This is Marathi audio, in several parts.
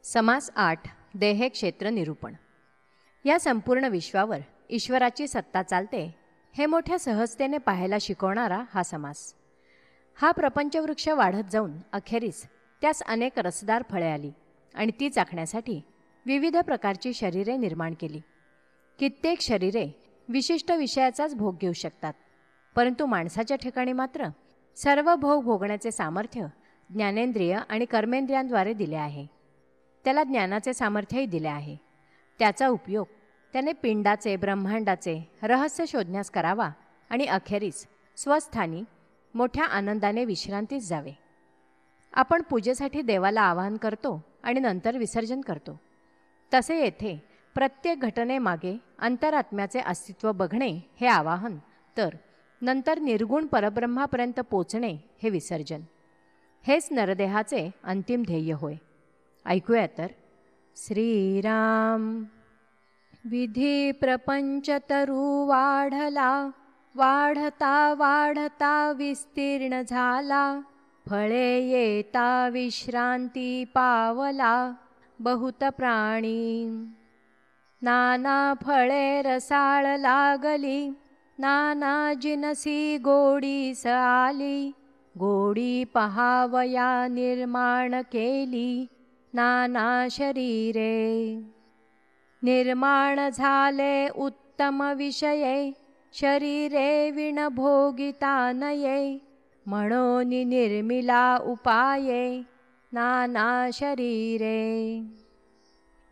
समास 8 देह क्षेत्र निरूपण. या संपूर्ण विश्वावर ईश्वराची सत्ता चालते हे मोठ्या सहजतेने पाहायला शिकवणारा हा समास. हा प्रपंचवृक्ष वाढत जाऊन अखेरीस त्यास अनेक रसदार फळे आली आणि ती चाखण्यासाठी विविध प्रकारची शरीरे निर्माण केली. कित्येक शरीरे विशिष्ट विषयाचाच भोग घेऊ शकतात, परंतु माणसाच्या ठिकाणी मात्र सर्व भोग भोगण्याचे सामर्थ्य ज्ञानेंद्रिय आणि कर्मेंद्रियांद्वारे दिले आहे. त्याला ज्ञानाचे सामर्थ्यही दिले आहे. त्याचा उपयोग त्याने पिंडाचे ब्रह्मांडाचे रहस्य शोधण्यास करावा आणि अखेरीस स्वस्थानी मोठ्या आनंदाने विश्रांतीस जावे. आपण पूजेसाठी देवाला आवाहन करतो आणि नंतर विसर्जन करतो. तसे येथे प्रत्येक घटनेमागे अंतरात्म्याचे अस्तित्व बघणे हे आवाहन, तर नंतर निर्गुण परब्रह्मापर्यंत पोचणे हे विसर्जन. हेच नरदेहाचे अंतिम ध्येय होय. ऐकूया तर. श्रीराम. विधी प्रपंच तरु वाढला, वाढता वाढता विस्तीर्ण झाला. फळे येता विश्रांती पावला, बहुत प्राणी. नाना फळे रसाळ लागली, नाना जिनसी गोडीस आली. गोडी पहावया निर्माण केली, नाना शरीरे. निर्माण झाले उत्तम विषये, शरीरे विण भोगिता नये. म्हणून निर्मिला उपाये, नाना शरीरे.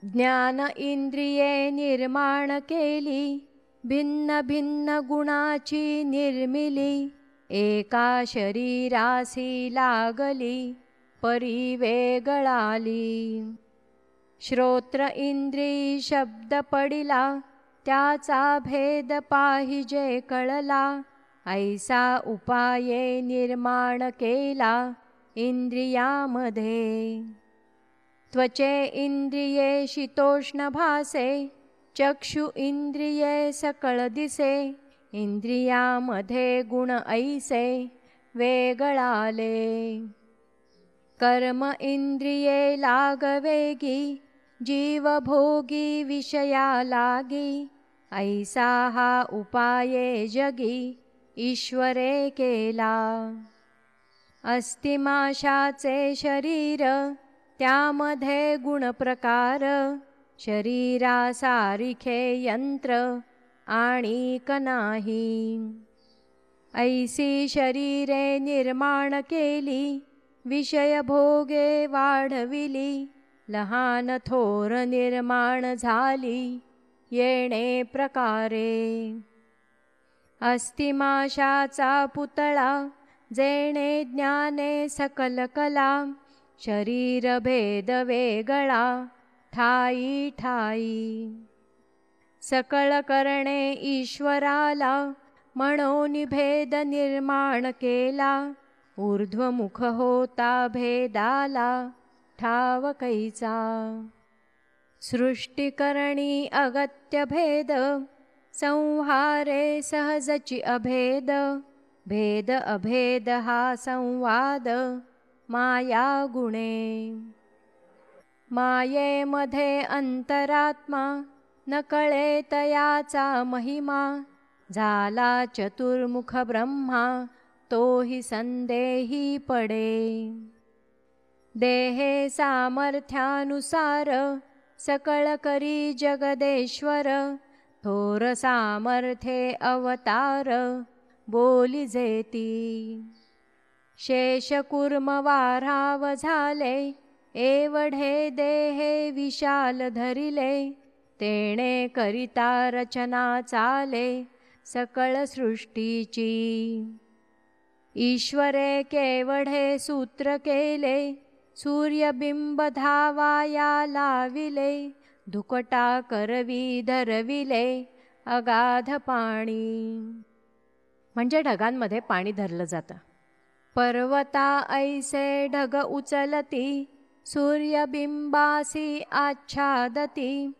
ज्ञान इंद्रिये निर्माण केली, भिन्न भिन्न गुणाची निर्मिली. एका शरीरासी लागली, परी वेगळाली. श्रोत्र इंद्रिय शब्द पडिला, त्याचा भेद पाहिजे कळला. ऐसा उपाये निर्माण केला इंद्रियामध्ये. त्वचे इंद्रिये शीतोष्ण भासे, चक्षु इंद्रिये सकळ दिसे. इंद्रियामध्ये गुण ऐसे वेगळाले. कर्म इंद्रिये लागवेगी, जीव भोगी विषया लागी. ऐसा हा उपाये जगी, ईश्वरे केला. अस्तिमाशाचे शरीर, त्यामध्ये गुण प्रकार. शरीरासारिखे यंत्र आणिक नाही. ऐसी शरीरे निर्माण केली, विषय भोगे वाढविली. लहान थोर निर्माण झाली, येणे प्रकारे. अस्तिमाशाचा पुतळा, जेणे ज्ञाने सकल कला. शरीर भेद वेगळा, ठाई ठाई. सकळ करणे ईश्वराला, म्हणून भेद निर्माण केला. ऊर्ध्वमुख होता भेदाला, ठाव कैचा. सृष्टी करणी अगत्य भेद, संहारे सहजची अभेद. भेद अभेद हा संवाद, माया गुणे. मायेमध्ये अंतरात्मा, न कळे तयाचा महिमा. झाला चतुर्मुख ब्रह्मा, तोही संदेही पडे. देहे सामर्थ्यानुसार, सकळ करी जगदेश्वर. थोर सामर्थ्ये अवतार, बोली जेती. शेष कुर्म वाराव झाले, एवढे देहे विशाल धरिले. तेणे करिता रचना चाले, सकळ सृष्टीची. ईश्वरे केवढे सूत्र केले, सूर्यबिंब धावाया लाविले. धुकटा करवी धरविले, अगाध पाणी. म्हणजे ढगांमध्ये पाणी धरलं जातं. पर्वता ऐसे ढग उचलती, सूर्यबिंबासी आच्छादती.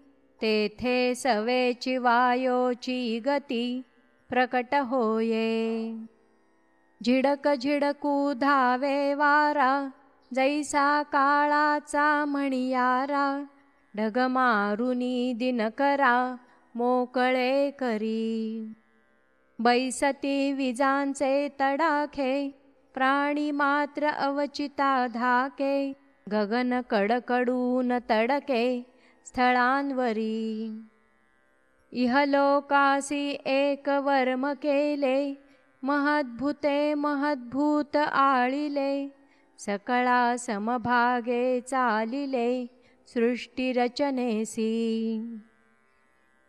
तेथे सवेची वायोची गती, प्रकट होये. झिडक झिडकू धावे वारा, जैसा काळाचा म्हणियारा, ढग मारुनी दिनकरा मोकळे करी. बैसती विजांचे तडाखे, प्राणी मात्र अवचिता धाके, गगन कडकडून तडके स्थळांवरी. इहलोकासी एक वर्म केले, महद्भूते महद्भूत आळिले, सकळा समभागे चालिले सृष्टिरचनेसी.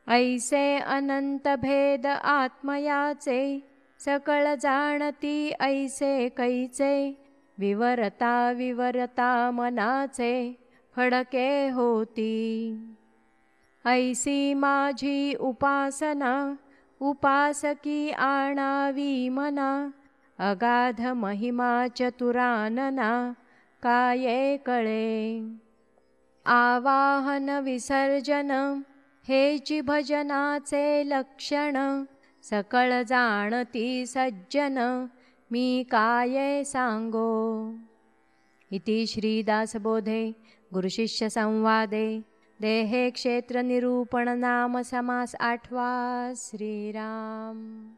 ऐसे अनंत भेद आत्मयाचे, सकळ जाणती ऐसे कैचे, विवरता विवरता मनाचे फडके होती. ऐसी माझी उपासना, उपासकी आणावी मना, अगाध महिमा चतुरानना काये कळे. आवाहन विसर्जन हेची भजनाचे लक्षण, सकळ जाणती सज्जन मी काये सांगो. इति श्रीदासबोधे गुरुशिष्य संवादे देहे क्षेत्र निरूपण नाम समास 8वा. श्रीराम.